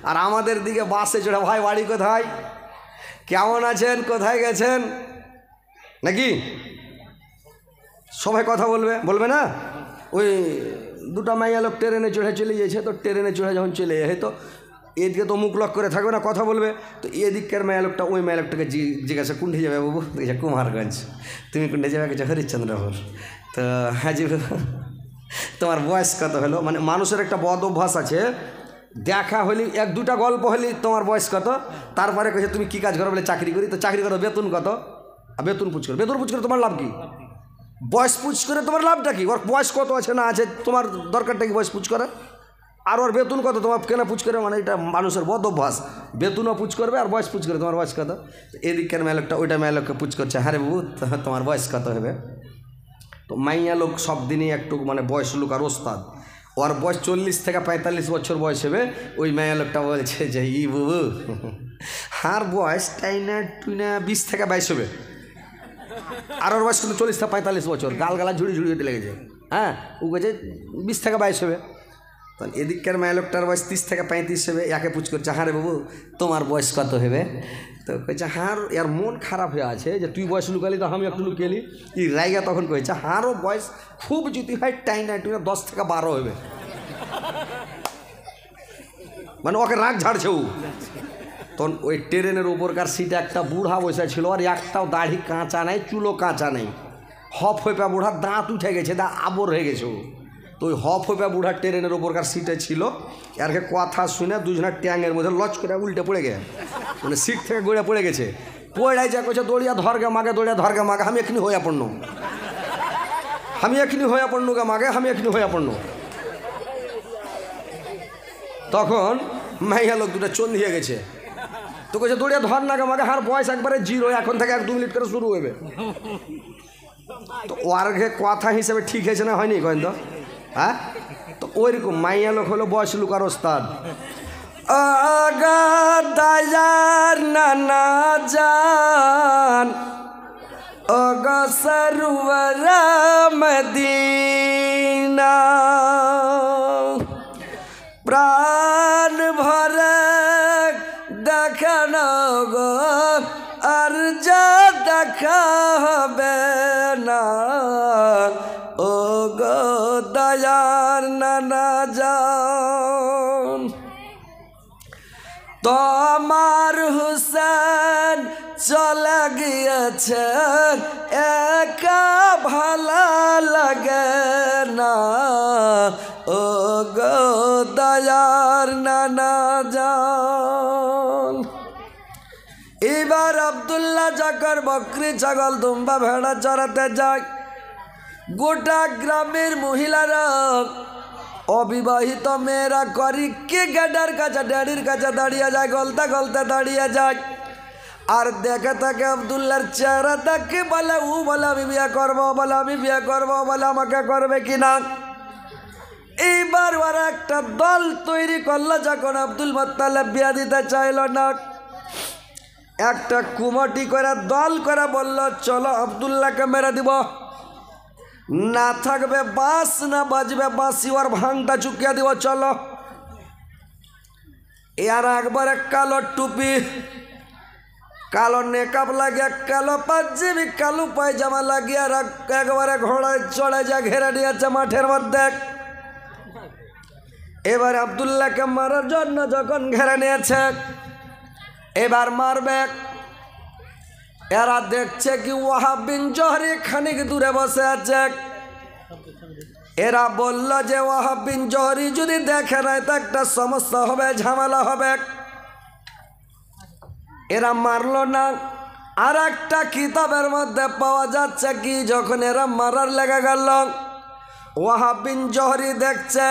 আর আমাদের দিকে বাসে চড়ে, ভাই বাড়ি কোথায়, কেমন আছেন, কোথায় গেছেন, নাকি সবাই কথা বলবে, বলবে না? ওই দুটা মাইয়া লোক ট্রেনে চড়ে চলে গিয়েছে, তো ট্রেনে চড়ে যখন চলে যায় তো এদিকে তো মুখ লক করে থাকবে না, কথা বলবে। তো এদিককার মায়া লোকটা ওই মায়া লোকটাকে জিজ্ঞাসা কোনঠে যাবে বাবু, দেখেছে কুমারগঞ্জ। তুমি কোনঠে যাবে, গেছে হরিশ্চন্দ্রপুর। তো হাজি তোমার বয়স কত হলো? মানে মানুষের একটা বদ অভ্যাস আছে, দেখা হলি এক দুটা গল্প হলি তোমার বয়স কত, তারপরে কেছে তুমি কী কাজ করো, বলে চাকরি করি। তো চাকরি করো, বেতন কত? বেতন পুছ করে, বেতন পুছ করে তোমার লাভ কি? বয়স পুছ করে তোমার লাভটা কি? ওর বয়স কত আছে না আছে তোমার দরকারটা কি বয়স পুছ করে? আর ওর বেতন কত তোমার কেন পুছ করে? মানে এটা মানুষের বদ অভ্যাস, বেতনও পুছ করবে আর বয়স পুছ করে তোমার বয়স কত। এদিকের মেয়ে লোকটা ওইটা মেয়ে লোককে পুছ করছে, হ্যাঁ রে বাবু তোমার বয়স কত হবে? তো মাইয়া লোক সব দিনই একটু মানে বয়স লোক আর ওস্তাদ, ওর বয়স 40 থেকে 45 বছর বয়স হবে। ওই মাইয়া লোকটা বলছে যে ই বাবু আর বয়স তাই না তুই না 20 থেকে 22 হবে। আর ওর বয়স কিন্তু 40 থেকে 45 বছর, গালগালা ঝুড়ি ঝুড়ি হতে লেগেছে। হ্যাঁ, ও গেছে 20 থেকে 22 হবে। তাহলে এদিককার মায়া লোকটার বয়স 30 থেকে 35 হবে। একে পুছ করছে, হ্যাঁ রে বাবু তোমার বয়স কত হবে? তো কইছে হার, এর মন খারাপ হয়ে আছে যে তুই বয়স লুকালি তো আমি একটু লুকিয়েলি। এই রাইগা তখন কইছে হারও বয়স খুব যদি হয় টাই না 10 থেকে 12 হবে। মানে ওকে রাগ ঝাড়ছে ও। তখন ওই ট্রেনের উপরকার সিটে একটা বুড়া বসে ছিল, আর একটাও দাড়ি কাঁচা নেই, চুলো কাঁচা নেই, হপ হয়ে বুড়ার দাঁত উঠে গেছে, দা আবর হয়ে গেছে ও। তো ওই হপ হয়ে বুড়া ট্রেনের ওপরকার সিটে ছিল, এরকে কথা শুনে দুজনের ট্যাঙের মধ্যে লচ করে উল্টে পড়ে গে, মানে সিট থেকে গড়ে পড়ে গেছে। পড়াই যা করছে দৌড়িয়া ধরগে মাগে, দৌড়িয়া ধরগে মাগে, আমি এখনই হইয়া পড়নু, আমি এখনই হইয়া পড়নু গে মাগে, আমি এখনই হইয়া পড়নু। তখন মাইয়া লোক দুটো চল দিয়ে গেছে, তো কইছে দৌড়িয়া ধর না গে মাগে, হার বয়স একবারে 0, এখন থেকে 1-2 মিনিট করে শুরু হবে। তো ওর কথা হিসেবে ঠিক হয়েছে না, হয়নি কেন তো? হ্যাঁ, তো ওইরকম মাইয়া লোক হলো বয়স লোক আর ওস্তাদ। দায়ার নানা জান সরওয়ার মদিনা, প্রাণ ভরে দেখানো গো আর যা দেখা হবে না, ও গো দয়ার নানা জান। তোমার হুসেন চলে গিয়েছে একা ভালো লাগে না, ও গো দয়ার নানা জান। এবার আব্দুল্লাহ যখন বকরি ছাগল দুম্বা ভেড়া চড়াতে যায়, গোটা গ্রামের মহিলারা অবিবাহিত মেয়েরা করি কে গেডার কাছে ড্যাডির কাছে দাঁড়িয়ে যায়, গলতে গলতে দাঁড়িয়ে যায়, আর দেখে থাকে আব্দুল্লাহর চেহারা দেখে, বলে ও বলে আমি বিয়ে করবো, বলে আমি বিয়ে করবো, বলে আমাকে করবে কিনা। এইবার ওরা একটা দল তৈরি করলো, যখন আব্দুল মুত্তালিব বিয়ে দিতে চাইল না, একটা কুমটি করে দল করে বলল চলো আব্দুল্লাহকে মেরে দিব, না থাকবে বাস না বাজবে বাঁশি, ওর ভাঙটা চুকিয়ে দিব, চলো। এর একবারে কালো টুপি, কালো নেকাপ লাগিয়ে, কালো পাঞ্জাবি, কালো পায়জামা লাগিয়ে, আর একবারে ঘোড়ায় চড়ে যা ঘেরে নিয়েছে মাঠের মধ্যে। এবার আব্দুল্লাহকে মারার জন্য যখন ঘেরে নিয়েছে, এবার মারবে। এরা দেখছে কি ওয়াহাব বিন জহরি খানিক দূরে বসে আছে। এরা বলল যে ওয়াহাব বিন জহরি যদি দেখে নাই তো একটা সমস্যা হবে, ঝামেলা হবে। এরা মারল না। আর একটা কিতাবের মধ্যে পাওয়া যাচ্ছে কি, যখন এরা মারার লেগে গেল, ওয়াহাব বিন জহরি দেখছে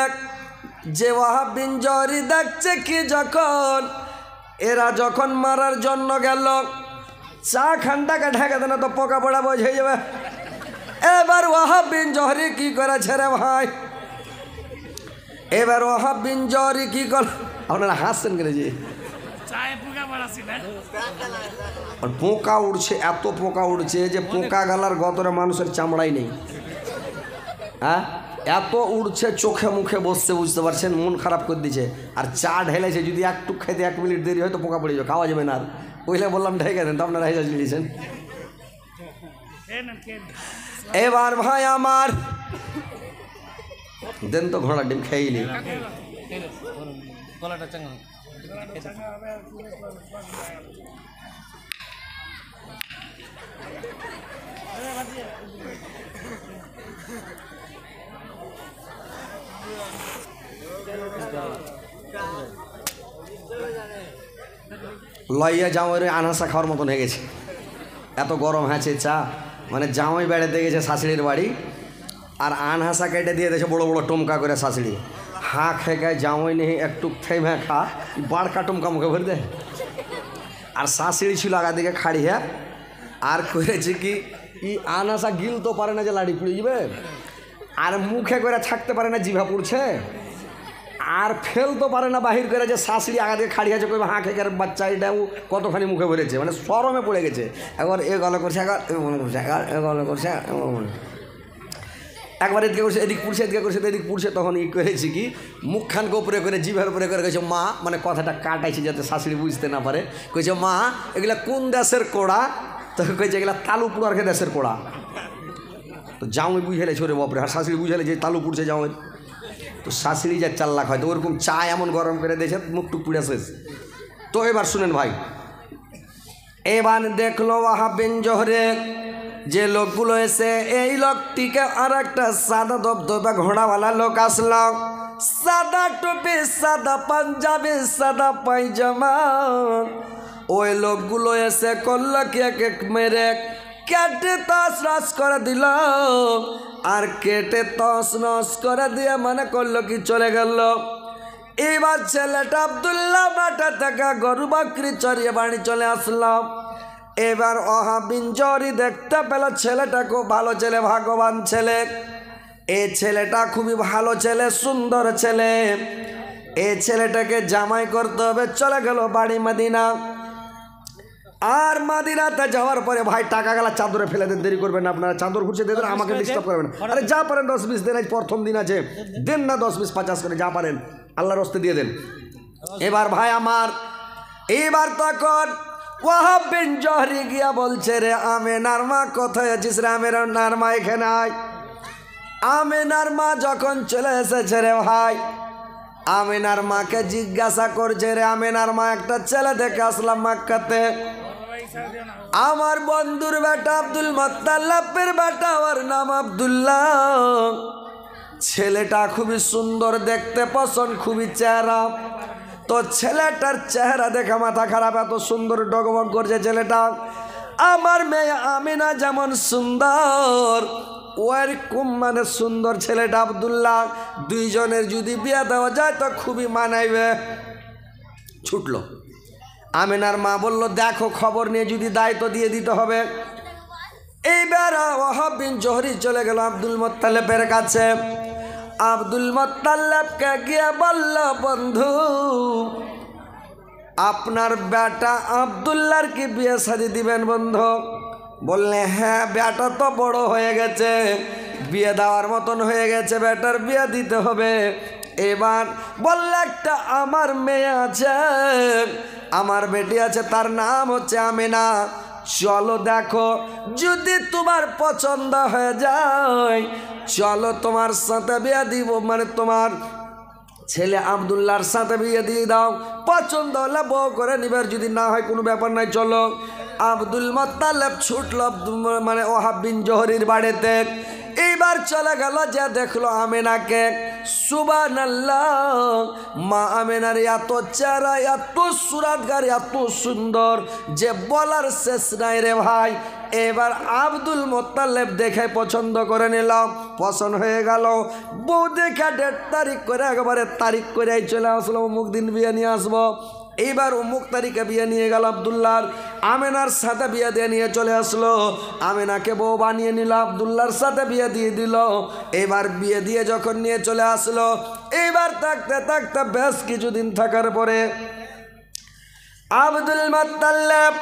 যে ওয়াহাব বিন জহরি দেখছে কি, যখন এরা যখন মারার জন্য গেল, চা খানটাকে ঢেকে দেন তো পোকা পোড়া বোঝ হয়ে যাবে। এবার ওয়াহাব বিন জহরি কি করেছে রে ভাই, এবার ওয়াহাব বিন জহরি কি কর, আপনারা হাসছেন কেন? যে পোকা উড়ছে, এত পোকা উড়ছে যে পোকা গালার গতরে মানুষের চামড়াই নেই। হ্যাঁ, এত উড়ছে, চোখে মুখে বসছে, বুঝতে পারছেন, মন খারাপ করে দিচ্ছে। আর চা ঢেলেছে, যদি একটু খাইতে 1 মিনিট দেরি হয় তো পোকা পড়ে যাবে, খাওয়া যাবে না। আর ওইলে বললাম ঢেকে দেন, তো আপনারা হেজা দিয়েছেন। এবার ভাই আমার দেন তো ঘোড়ার ডিম খেয়েলি। লইয়া জামাই আনাসা খাওয়ার মতন হয়ে গেছে, এত গরম হয়েছে চা। মানে জামাই বেড়াতে গেছে শাশুড়ির বাড়ি, আর আনহাসা কেটে দিয়ে দিয়েছে বড় বড় টমকা করে শাশুড়ি। হাঁ খেয়ে জামাই নেই একটু থেমে খা, বাড়কা টমকা মুখে ভরে দেয়। আর শাশুড়ি ছিল আগা দিকে খাড়ি, হ্যাঁ, আর করেছে কি আনহাসা গিল তো পারে না যে লাড়ি পুড়ে যাবে, আর মুখে করে থাকতে পারে না, জিভা পুড়ছে, আর ফেলতে পারে না বাহির করে যে শাশুড়ি আগা দিয়ে খাড়ি আছে, কইবে হাঁ খেকার বাচ্চা এটাও কতখানি মুখে ভরেছে, মানে শরমে পড়ে গেছে। একবার এ গলা করছে, একবার এ মনে করছে, এ গলা করছে, একবার এদিকে করছে, এদিক পুড়ছে, এদিকে করছে, এদিক পুড়ছে। তখন ই করেছি কি মুখখানকে উপরে করে জিভার উপরে করে কইছে মা, মানে কথাটা কাটাইছে যাতে শাশুড়ি বুঝতে না পারে। কইছে মা এগুলা কোন দেশের কোড়া? তখন কইছে এগুলা তালু পুড়ার দেশের কোড়া। তো জামাই বুঝেলে ছোরে বাপরে, আর শাশুড়ি বুঝেলে যে তালু পুড়ছে জামাই। তো শাশুড়ি যা চাল্লাক হয়, তো ওরকম চা এমন গরম করে দিয়েছে মুখটুক পুড়ে শেষ। তো এবার শুনেন ভাই, এবার দেখলো ওয়াহাব বিন জোহরে যে লোকগুলো এসে, এই লোকটিকে আর একটা সাদা দবদবা ঘোড়াওয়ালা লোক আসলো, সাদা টুপি, সাদা পাঞ্জাবি, সাদা পায়জামা। ওই লোকগুলো এসে করলো কি এক মেরে কেটে তস নস করে দিল, আর কেটে তস নস করে দিয়ে মানে করলো কি চলে গেল। এবার ছেলেটা আব্দুল্লাহ মাঠে থেকে গরু বাকরি চড়িয়ে বাড়ি চলে আসলাম। এবার ওয়াহাব বিন জোহরি দেখতে পেল ছেলেটা খুব ভালো ছেলে, ভাগ্যবান ছেলে। এই ছেলেটা খুবই ভালো ছেলে, সুন্দর ছেলে। এই ছেলেটাকে জামাই করতে হবে। চলে গেল বাড়ি মদিনা। আর মাদিনাতে যাওয়ার পরে ভাই টাকা গেলা চাদরে ফেলে দেন, দেরি করবেন না আপনারা, চাদর ঘুরছে দিয়ে দেন, আমাকে ডিস্টার্ব করবেন। আরে যা পারেন 10-20 দেন, আজ প্রথম দিন আছে, দেন না 10-20-50 করে যা পারেন, আল্লাহর রাস্তে দিয়ে দেন। এবার ভাই আমার, এবার তখন ওয়াহাব বিন জোহরি গিয়া বলছে, রে আমেনার মা কোথায় আছিস রে? আমেনার মা এখানে আয়। আমেনার মা যখন চলে এসেছে রে ভাই, আমেনার মাকে জিজ্ঞাসা করছে, রে আমেনার মা একটা ছেলে দেখে আসলাম মক্কাতে, আমার বন্ধুর বেটা আব্দুল মুত্তালিবের বেটা, ওর নাম আব্দুল্লাহ। ছেলেটা খুবই সুন্দর দেখতে, পছন্দ খুবই চেহারা। তো ছেলেটার চেহারা দেখে মাথা খারাপ, এত সুন্দর ডগমগ করছে ছেলেটা। আমার মেয়ে আমিনা যেমন সুন্দর, ওরকম মানে সুন্দর ছেলেটা আব্দুল্লাহ। দুইজনের যদি বিয়ে দেওয়া যায় তো খুবই মানাইবে। ছুটলো। আমিনার মা বলল, দেখো খবর নিয়ে যদি দায়িত্ব দিয়ে দিতে হবে। এইবার ওয়াহাব বিন জোহরি চলে গেল আব্দুল মুত্তালিবের কাছে। আব্দুল মুত্তালিবকে গিয়ে বলল, বন্ধু আপনার বেটা আব্দুল্লাহর কি বিয়ে শাদী দিবেন বন্ধু? বললে, হ্যাঁ বেটা তো বড় হয়ে গেছে, বিয়ে দেওয়ার মতন হয়ে গেছে, বেটার বিয়ে দিতে হবে। এবার বললে, একটা আমার মেয়ে আছে, আমার বেটি আছে, তার নাম হচ্ছে আমিনা। চলো দেখো, যদি তোমার পছন্দ হয়ে যায় চলো তোমার সাথে বিয়ে দিব, মানে তোমার ছেলে আব্দুল্লাহর সাথে বিয়ে দিয়ে দাও। পছন্দ হলে বউ করে নিবার, যদি না হয় কোনো ব্যাপার নাই। চলো। আব্দুল মুত্তালিব ছুটল মানে ওয়াহাব বিন জোহরির বাড়িতে। এইবার চলে গেল, যে দেখলো আমিনাকে। সুবহানাল্লাহ, মা আমিনার এত চেহারা, এত সুরাতগার, এত সুন্দর যে বলার শেষ নাই রে ভাই। এবার আব্দুল মুত্তালিব দেখে পছন্দ করে নিলাম, পছন্দ হয়ে গেল। বউ দেখে 1.5 তারিখ করে, একেবারে তারিখ করে চলে আসলো, অমুক দিন বিয়ে নিয়ে আসবো। এইবার অমুক তারিখে বিয়ে নিয়ে গেল আব্দুল্লাহর। আমিনার সাথে বিয়ে দিয়ে নিয়ে চলে আসলো। আমিনাকে বউ বানিয়ে নিল, আব্দুল্লাহর সাথে বিয়ে দিয়ে দিল। এবার বিয়ে দিয়ে যখন নিয়ে চলে আসলো, এইবার থাকতে থাকতে বেশ কিছুদিন থাকার পরে আব্দুল মুত্তালিব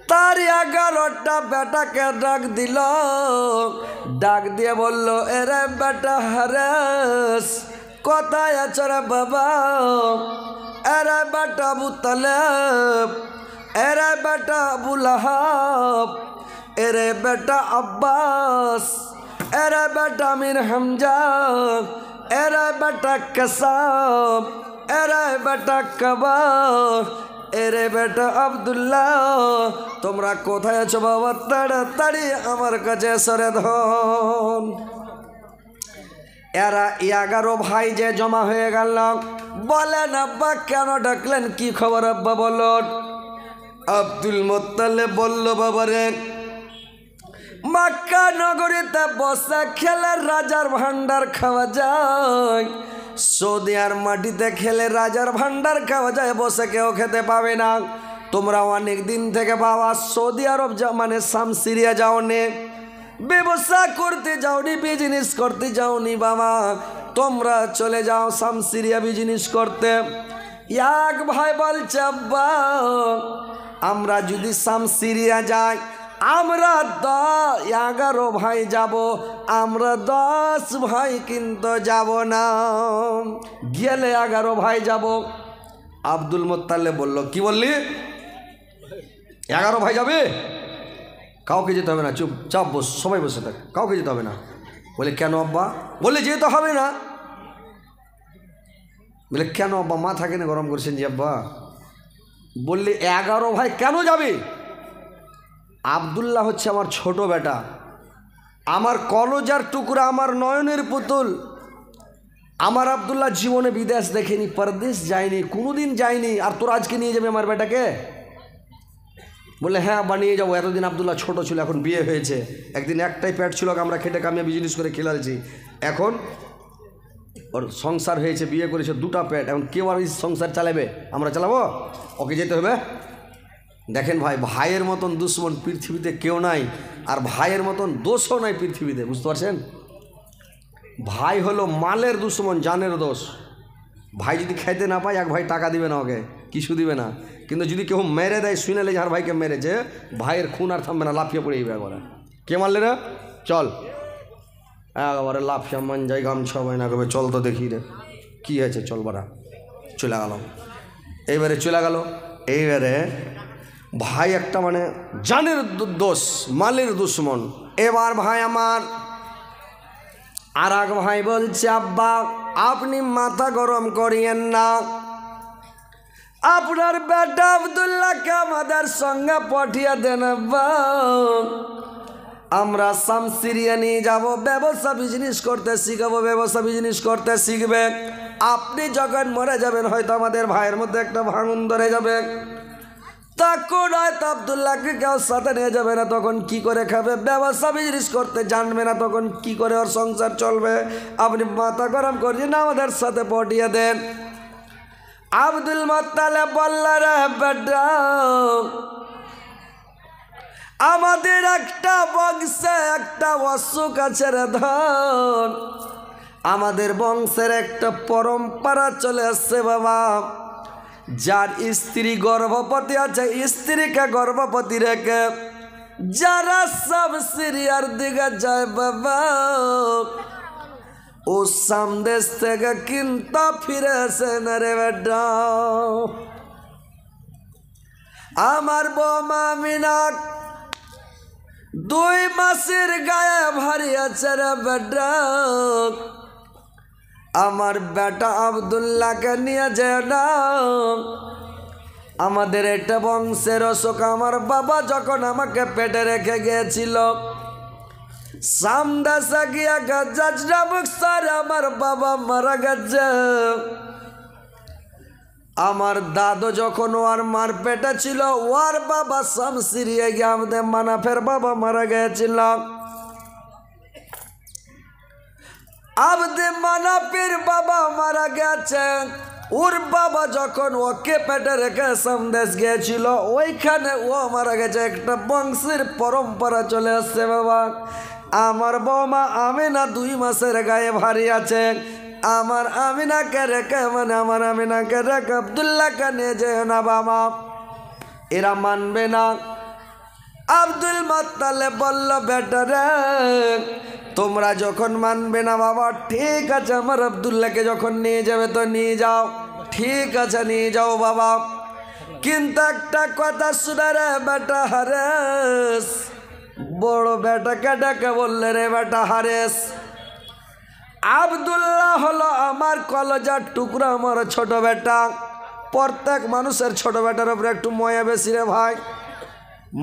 তার 11টা বেটাকে ডাক দিল, ডাক দিয়ে বলল, এরে বেটা হারেস, কোথায় আছো রে বাবা? এরে বেটা আবু তালেব, এরে বেটা আবু লাহাব, এরে বেটা আব্বাস, এরে বেটা মির হামজা, এরে বেটা কাসাব, এরে বেটা কাবা, এরে বেটা আব্দুল্লাহ, তোমরা কোথায় আছো বাবা? তাড়াতাড়ি আমার কাছে সরে ধন। এরা 11 ভাই যে জমা হয়ে গেল। বলেন আব্বা কেন ডাকলেন, কি খবর আব্বা বলুন? আব্দুল মুত্তালিব বলল, বাবারে মক্কা নগরীতে বসে খেলে রাজার ভান্ডার খাওয়া যায়, সৌদি আর মাটিতে খেলে রাজার ভান্ডার খাওয়া যায়, বসে কেউ খেতে পাবে না। তোমরা অনেক দিন থেকে বাবা সৌদি আরব মানে শাম সিরিয়া যাওনি, ব্যবসা করতে যাওনি, বিজনেস করতে যাওনি বাবা, তোমরা চলে যাও শাম সিরিয়া বিজনেস করতে। এক ভাই বলছে, আব্বা আমরা যদি শাম সিরিয়া যাই, আমরা 11 ভাই যাব, আমরা 10 ভাই কিন্তু যাব না, গেলে 11 ভাই যাব। আব্দুল মুত্তালিব বলল, কি বললি? 11 ভাই যাবে? কাউকে যেতে হবে না, চুপচাপ বস, সবাই বসে থাক, কাউকে যেতে হবে না। বলে কেন আব্বা? বলে যেতে হবে না। বলে কেন আব্বা, মাথা কেন গরম করছেন যে আব্বা? বললে 11 ভাই কেন যাবে? আব্দুল্লাহ হচ্ছে আমার ছোট বেটা, আমার কলজার টুকরা, আমার নয়নের পুতুল। আমার আব্দুল্লাহ জীবনে বিদেশ দেখেনি, পরদেশ যায়নি, কোনোদিন যায়নি, আর তোর আজকে নিয়ে যাবে আমার বেটাকে? বলে হ্যাঁ বানিয়ে যাবো। এতদিন আব্দুল্লাহ ছোট ছিল, এখন বিয়ে হয়েছে, একদিন একটাই পেট ছিল, আমরা খেটে কামিয়ে বিজনেস করে খেলালছি, এখন ওর সংসার হয়েছে, বিয়ে করেছে, 2টা পেট, এখন কেউ আর সংসার চালাবে? আমরা চালাবো? ওকে যেতে হবে। দেখেন ভাই, ভাইয়ের মতন দুশ্মন পৃথিবীতে কেউ নাই, আর ভাইয়ের মতন দোষও নাই পৃথিবীতে, বুঝতে পারছেন? ভাই হলো মালের দুশ্মন, জানের দোষ। ভাই যদি খাইতে না পায়, এক ভাই টাকা দিবে না, ওকে কিছু দিবে না, কিন্তু যদি কেউ মেরে দেয়, শুনেলে যার ভাইকে মেরেছে, ভাইয়ের খুন আর থামবে না, লাফিয়ে পড়ে যাবে একবারে। কে মারলে রে? চল, একবারে লাফিয়া মান যাই, গামছা হয় না, কবে চল তো দেখি রে কী হয়েছে, চল বারা। চলে গেল, এইবারে চলে গেল। এইবারে ভাই একটা মানে জানের দোষ, মালের দুশ্মন। এবার ভাই আমার আর এক ভাই বলছে, আব্বা আপনি মাথা গরম করিয়েন না, আপনার বেটা আব্দুল্লাহকে আমাদের সঙ্গে পাঠিয়ে দেন আব্বা, আমরা শাম সিরিয়া নিয়ে যাব, ব্যবসা বিজনেস করতে শিখাবো, ব্যবসা বিজনেস করতে শিখবে। আপনি যখন মরে যাবেন, হয়তো আমাদের ভাইয়ের মধ্যে একটা ভাঙন ধরে যাবে, তখন হয়তো আব্দুল্লাহকে কেউ সাথে নিয়ে যাবে না, তখন কি করে খাবে? ব্যবসা বিজনেস করতে জানবে না, তখন কি করে ওর সংসার চলবে? আপনি মাথা গরম করছেন, আমাদের সাথে পাঠিয়ে দেন। আব্দুল মুত্তালিব বলল, রে বেটা আমাদের একটা বংশে একটা অসুখ আছে রে ধন, আমাদের বংশের একটা পরম্পরা চলে আসছে বাবা, যার স্ত্রী গর্ভবতী আছে, স্ত্রীকে গর্ভবতী রেখে যারা সব সিরিয়ার দিকে যায় বাবা, ও সামদেশ থেকে কিন্তু ফিরে আসে না রে বেটা। আমার বৌমা আমিনা 2 মাসের গায়ে ভারী আছে রে বেটা, আমার বেটা আব্দুল্লাহকে নিয়ে যায় না, আমাদের এটা বংশের অশোক। আমার বাবা যখন আমাকে পেটে রেখে গিয়েছিল, সামদাসা গিয়া গাজ্জাজরা বুকসার আমার বাবা মারা গেছে। আমার দাদু যখন ওর মার পেটে ছিল, ওর বাবা শাম সিরিয়া গিয়ে আমাদের মানাফের বাবা মারা গিয়েছিল। আবদে মানাফের বাবা মারা গেছে, ওর বাবা যখন ওকে পেটে রেখে সামদেশ গিয়েছিল, ওইখানে ও মারা গেছে। একটা বংশের পরম্পরা চলে আসছে বাবা। আমার বৌমা আমিনা 2 মাসের গায়ে ভারী আছে, আমার আমিনাকে রেখে মানে আমার আমিনাকে রেখে আব্দুল্লাহকে নিয়ে যেও না বাবা, এরা মানবে না। আব্দুল মুত্তালিব বলল, বেটা রে তোমরা যখন মানবে না বাবা, ঠিক আছে, আমার আব্দুল্লাহকে যখন নিয়ে যাবে তো নিয়ে যাও, ঠিক আছে নিয়ে যাও বাবা, কিন্তু একটা কথা শুনে রে বেটা হারেস। বড় বেটাকে ডেকে বললে, রে বেটা হারেস, আব্দুল্লাহ হলো আমার কলেজার টুকরা, আমার ছোট বেটা। প্রত্যেক মানুষের ছোট বেটার উপরে একটু ময়া বেশি রে ভাই,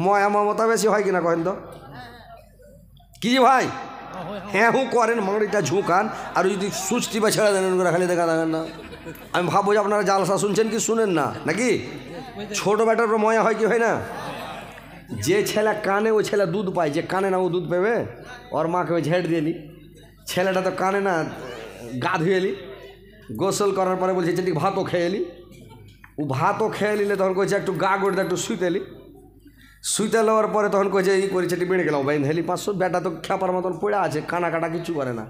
ময়া মমতা বেশি হয় কিনা কহেন তো? কি ভাই? হ্যাঁ হুঁ করেন, মাংড়িটা ঝুঁকান, আর যদি সুচটি বা ছেড়ে দেন খালি দেখা দেখেন না। আমি ভাববো যে আপনারা জালসা শুনছেন কি শুনেন না নাকি? ছোট বেটার উপর ময়া হয় কি হয় না? যে ছেলে কানে ও ছেলে দুধ পায়, যে কানে না ও দুধ পেবে, ওর মাকে ওই ঝেড় দিয়ে এলি। ছেলেটা তো কানে না, গা ধুয়ে এলি, গোসল করার পরে বলছে যেটি ভাতও খেয়ে এলি। ও ভাতও খেয়ে নিলে তখন কইছে একটু গা গড়তে একটু শুইতে এলি। শুইতে নেওয়ার পরে তখন কইছে এই করেছে এটি বেড়ে গেলাম বাইন হেলি 500। বেটা তো খেপার মতন পড়ে আছে, কানা কাটা কিছু করে না।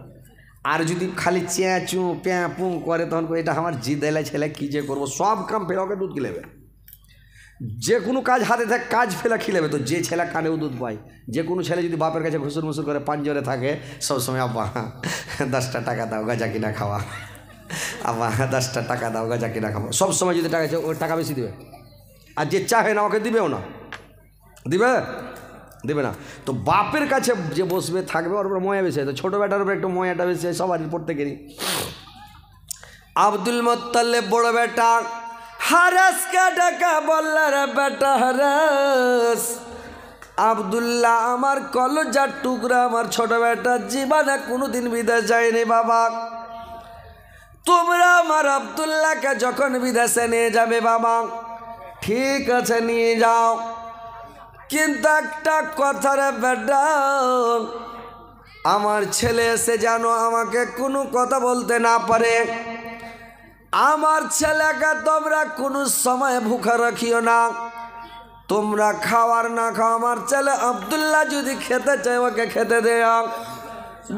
আর যদি খালি চ্যাঁ চু প্যাঁ পুঁ করে তখন এটা আমার জিদ এলে ছেলে কী যে করবো, সব কাম ফেলে ওকে দুধ খিলেবে, যে কোনো কাজ হাতে থাকে কাজ ফেলে খিলেবে। তো যে ছেলে কানেও দুধ পায়, যে কোনো ছেলে যদি বাপের কাছে ঘুসুর মুসুর করে পাঞ্জরে থাকে, সবসময় আব্বা 10টা টাকা দাও গাঁজা কিনা খাওয়া, আব্বা 10টা টাকা দাও গাঁজা কিনা খাওয়া, সবসময় যদি টাকা চাই ওর টাকা বেশি দেবে। আর যে চাহে না ওকে দিবেও না, দিবে না। তো বাপের কাছে যে বসবে থাকবে ওর উপর ময়া বেশি হয়। তো ছোটো বেটার উপরে একটু ময়াটা বেশি হয় সবারই, প্রত্যেকেরই। আব্দুল মুত্তালিব বড় বেটা হারেসকে ডাকা বলল, রে বেটা হারেস, আব্দুল্লাহ আমার কলেজার টুকরা, আমার ছোট বেটা, জীবনে কোনোদিন বিদেশ যায়নি বাবা। তোমরা আমার আব্দুল্লাহকে যখন বিদেশে নিয়ে যাবে বাবা, ঠিক আছে নিয়ে যাও, কিন্তু একটা কথা রে বেটা, আমার ছেলে এসে যেন আমাকে কোনো কথা বলতে না পারে। আমার ছেলেকে তোমরা কোনো সময় ভুখা রাখিও না। তোমরা খাওয়ার না খাও, আমার ছেলে আব্দুল্লাহ যদি খেতে চায় ওকে খেতে দেও,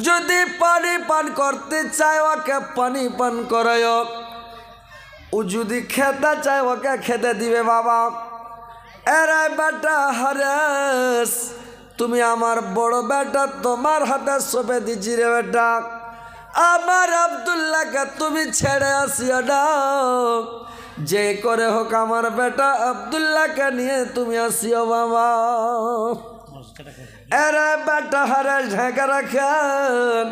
যদি পানি পান করতে চায় ওকে পানি পান করায়, ও যদি খেতে চায় ওকে খেতে দিবে বাবা। এরে বেটা হারেস, তুমি আমার বড় বেটা, তোমার হাতে সঁপে দিচ্ছি রে বেটা, আমার আব্দুল্লাহকে তুমি ছেড়ে আসিও না, যে করে হোক আমার বেটা আব্দুল্লাহকে নিয়ে তুমি আসিও বাবা। এরে বেটা হারেস ঢেকে রাখেন,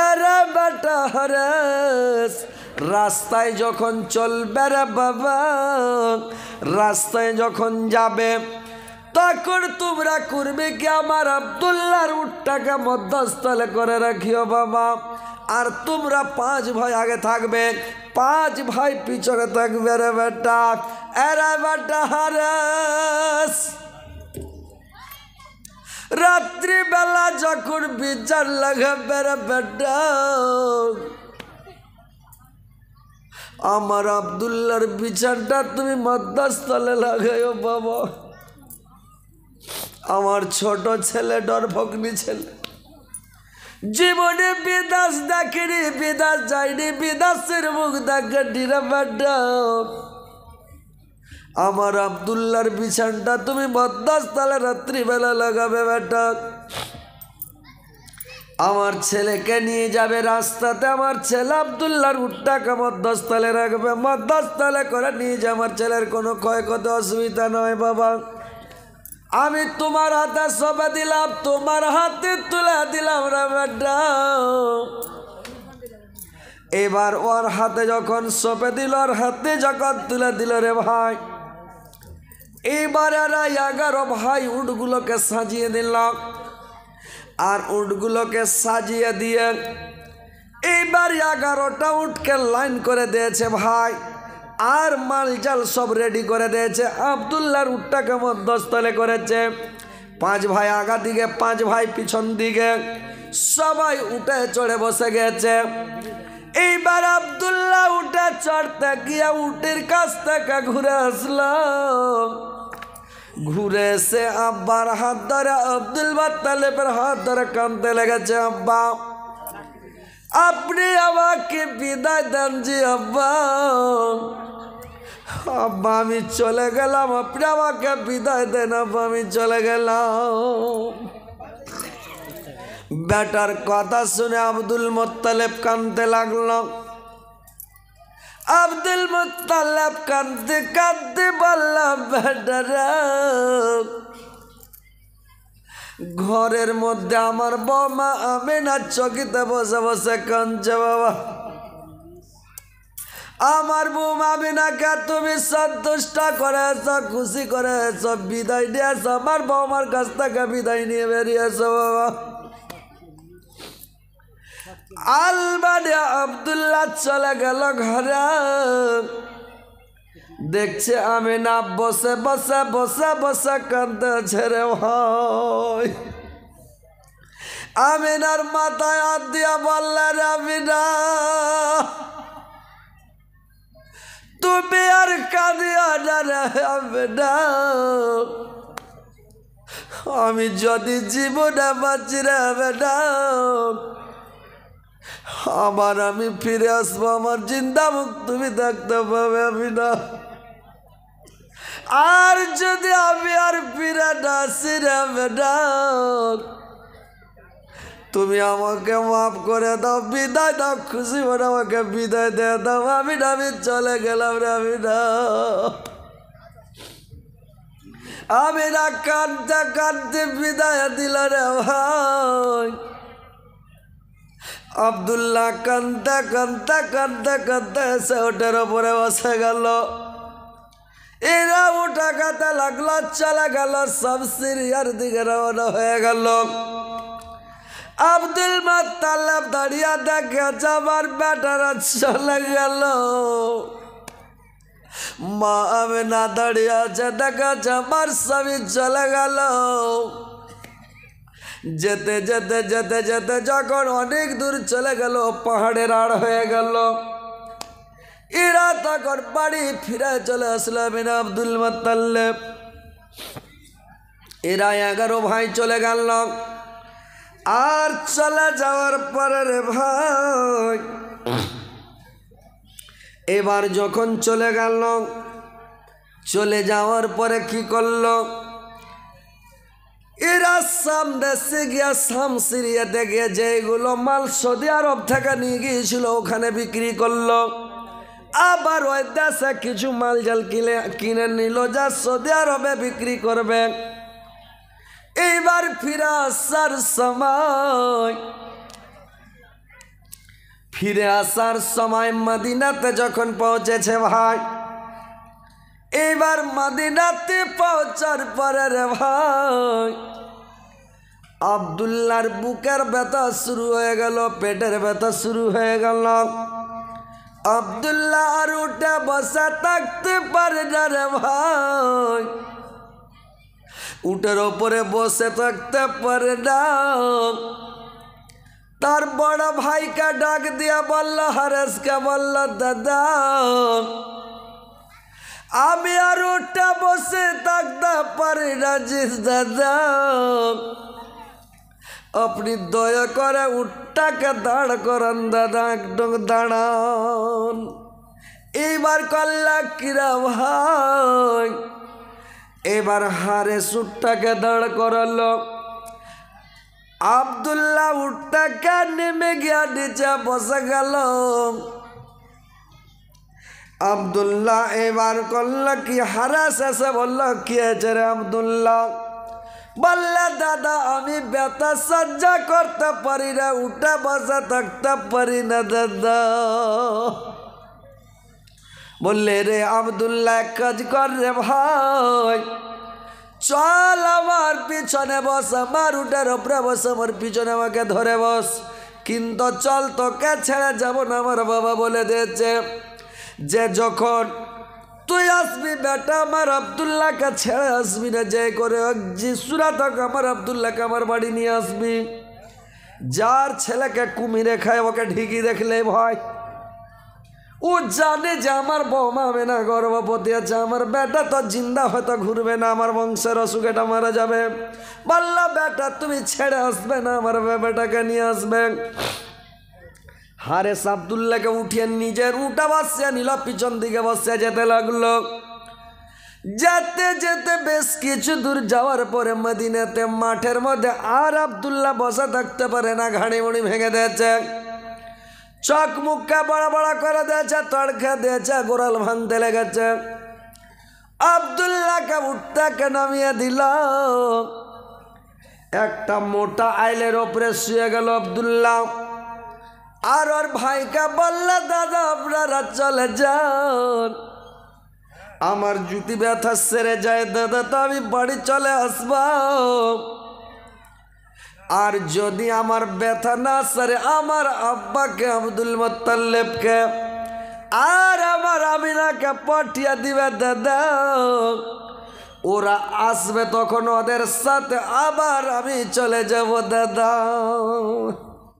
এরে বেটা হারেস, রাস্তায় যখন চলবে রে বাবা, রাস্তায় যখন যাবে তখন তোমরা করবে কি, আমার আব্দুল্লাহর উটটাকে মধ্যস্থলে করে রাখিও বাবা। আর তোমরা 5 ভাই আগে থাকবে, 5 ভাই পিছনে থাকবে রে বেটা। এরে বেটা হারেস, রাত্রিবেলা যখন বিচার লাগাবে রে বেটা, আমার আব্দুল্লাহর বিচারটা তুমি মধ্যস্থলে লাগাইও বাবা। আমার ছোট ছেলে ডরভগ্নি ছেলে, জীবনে বিদেশ দেখেনি, বিদেশ যায়নি, বিদেশের মুখ দেখেনি রে বেটা, আমার আব্দুল্লাহর বিছানটা তুমি মধ্যস্থলে রাত্রিবেলা লাগাবে বেটা। আমার ছেলেকে নিয়ে যাবে রাস্তাতে, আমার ছেলে আব্দুল্লাহর উটটাকে মধ্যস্থলে রাখবে, মধ্যস্থলে করে নিয়ে যে আমার ছেলের কোনো ক্ষয়ক্ষতি অসুবিধা নয় বাবা। আমি তোমার হাতে সঁপে দিলাম, তোমার হাতে তুলে দিলাম রে বেটা। এবার ওর হাতে যখন সঁপে দিল, ওর হাতে যখন তুলে দিল রে ভাই, এইবার এরা 11 ভাই উটগুলোকে সাজিয়ে দিলাম। আর উটগুলোকে সাজিয়ে দিয়ে এইবার 11টা উটকে লাইন করে দিয়েছে ভাই, আর মালজাল সব রেডি করে দিয়েছে। আব্দুল্লাহর উটটাকে মধ্যস্থলে করেছে, 5 ভাই আগা দিকে, 5 ভাই পিছন দিকে, সবাই উঠে চড়ে বসে গেছে। এইবার আব্দুল্লাহ উঠে চড়তে গিয়ে উটের কাছ থেকে ঘুরে আসলো, ঘুরে এসে আব্বার হাত ধরে, আব্দুল মুত্তালিবের হাত ধরে কাঁদতে লেগেছে, আব্বা আপনি আমাকে বিদায় দেন জি আব্বা, আব্বা আমি চলে গেলাম, আপনি আমাকে বিদায় দেন আব্বা, আমি চলে গেলাম। বেটার কথা শুনে আব্দুল মুত্তালিব কাঁদতে লাগলো। আব্দুল মুত্তালিব কাঁদতে কাঁদতে বলল, বেটারা ঘরের মধ্যে আমার বৌমা আমিনা চকিতে বসে বসে কাঁদছে বাবা। আমার বৌমা আমিনাকে তুমি সন্তুষ্ট করেছ, খুশি করেছ, বিদায় নিয়েছ, আমার বৌমার কাছ থেকে বিদায় নিয়ে বেরিয়েছ বাবা। আলবানিয়া আব্দুল্লাহ চলে গেল ঘরে। দেখছে আমিনা বসে বসে বসে বসে কাঁদতেছে রে ভাই। আমিনার মাথায় হাত দিয়া বললেন, আমিনা তুমি আর কাঁদিও না রে আমিনা, আমি যদি জীবনে বাঁচি রে আমিনা, আবার আমি ফিরে আসবো, আমার জিন্দা মুখ তুমি দেখতে পাবে আমিনা। আর যদি আমি আর ফিরে না আসি রে আমিনা, তুমি আমাকে মাফ করে দাও, বিদায় দাও, খুশি করে আমাকে বিদায় দিয়ে দাও আমিনা। আমি চলে গেলাম রে আমিনা। আমিনা কাঁদতে কাঁদতে বিদায় দিল রে ভাই। আব্দুল্লাহ কাঁদতে কাঁদতে কাঁদতে কাঁদতে এসে ওটার ওপরে বসে গেল। এরা উঠা কাঁদতে লাগলো, চলে গেল, সব সিরিয়ার দিকে রওনা হয়ে গেল। আব্দুল মুত্তালিব দাঁড়িয়ে দেখে আমার বেটারা চলে গেল। মা আমিনা দাঁড়িয়ে আছে, দেখা আমার স্বামী চলে গেল। যেতে যেতে যেতে যেতে যখন অনেক দূর চলে গেল, পাহাড়ের আড় হয়ে গেল, এরা তখন বাড়ি ফিরে চলে আসলো। আমিনা আব্দুল মুত্তালিব এরা 11 ভাই চলে গেল। আর চলে যাওয়ার পরে রে ভাই, এবার যখন চলে গেল, চলে যাওয়ার পরে কি করলো, এরা শাম দেশে গিয়া শাম সিরিয়াতে গিয়ে যেগুলো মাল সৌদি আরব থেকে নিয়ে গিয়েছিল ওখানে বিক্রি করলো। আবার ওই দেশে কিছু মাল জাল কিনে নিল যা সৌদি আরবে বিক্রি করবে। এইবার ফিরে আসার সময় মদিনাতে যখন পৌঁছেছে ভাই, এইবার মদিনাতে পৌঁছার পরে রে ভাই, আব্দুল্লাহর বুকের ব্যথা শুরু হয়ে গেল, পেটের ব্যথা শুরু হয়ে গেল। আব্দুল্লাহ আর উঠে বসে থাকতে পারে না রে ভাই, উটের ওপরে বসে থাকতে পারে না। তার বড় ভাইকে ডাক দিয়া বলল, হারেসকে বলল, দাদা আমি আর উঠে বসে থাকতে পারি না জিস দাদা, আপনি দয়া করে উটটাকে দাঁড় করান দাদা, একদম দাঁড়ান। এইবার কল্লা কিরা ভাই, এবার হারে উটটাকে দাঁড় করালো। আব্দুল্লাহ উটটাকে নেমে গিয়া নিচে বসে গেল। আব্দুল্লাহ এবার করল কি, হারা শেষে বলল, কি আছে রে আব্দুল্লাহ? বললে, দাদা আমি ব্যথা সহ্য করতে পারি না, উঠে বসে থাকতে পারি না দাদা। বললে, রে আব্দুল্লাহ এক কাজ কর রে ভাই, চল আমার পিছনে বস, আমার উটের ওপরে বস, আমার পিছনে আমাকে ধরে বস, কিন্তু চল তোকে ছেড়ে যাব না। আমার বাবা বলে দিয়েছে যে যখন তুই আসবি বেটা আমার আব্দুল্লাহকে ছেড়ে আসবি না, যে করে যে সুরাতক আমার আব্দুল্লাহকে আমার বাড়ি নিয়ে আসবি। যার ছেলেকে কুমিরে খায় ওকে ঠিকই দেখলে ভয়, ও জানে যে আমার বৌমা আমিনা গর্ভবতী আছে, আমার বেটা তো জিন্দা হয়তো ঘুরবে না, আমার বংশের অসুখেটা মারা যাবে। বলল, বেটা তুমি ছেড়ে আসবে না, আমার বেটাকে নিয়ে আসবে। হারেস আব্দুল্লাহকে উঠিয়ে নিজের উঠা বসিয়ে নিল, পিছন দিকে বসে যেতে লাগলো। যেতে যেতে বেশ কিছু দূর যাওয়ার পরে মদিনাতে মাঠের মধ্যে আর আব্দুল্লাহ বসে থাকতে পারে না, ঘাড়ি মুড়ি ভেঙে দিয়েছে, চোখ মুখকে বড় বড় করে দিয়েছে, তড়কে দিয়েছে, গোড়াল ভাঙতে লেগেছে। আব্দুল্লাহকে উঠতে নামিয়ে দিল, একটা মোটা আইলের ওপরে শুয়ে গেল আব্দুল্লাহ। আর ওর ভাইকে বললে, দাদা আপনারা চলে যান, আমার জুতি ব্যথা সেরে যায় দাদা, তো আমি বাড়ি চলে আসব। আর যদি আমার ব্যথা না সেরে আমার আব্বাকে আব্দুল মুত্তালিবকে আর আমার আমিনাকে পাঠিয়ে দিবে দাদা, ওরা আসবে তখন ওদের সাথে আবার আমি চলে যাব দাদা।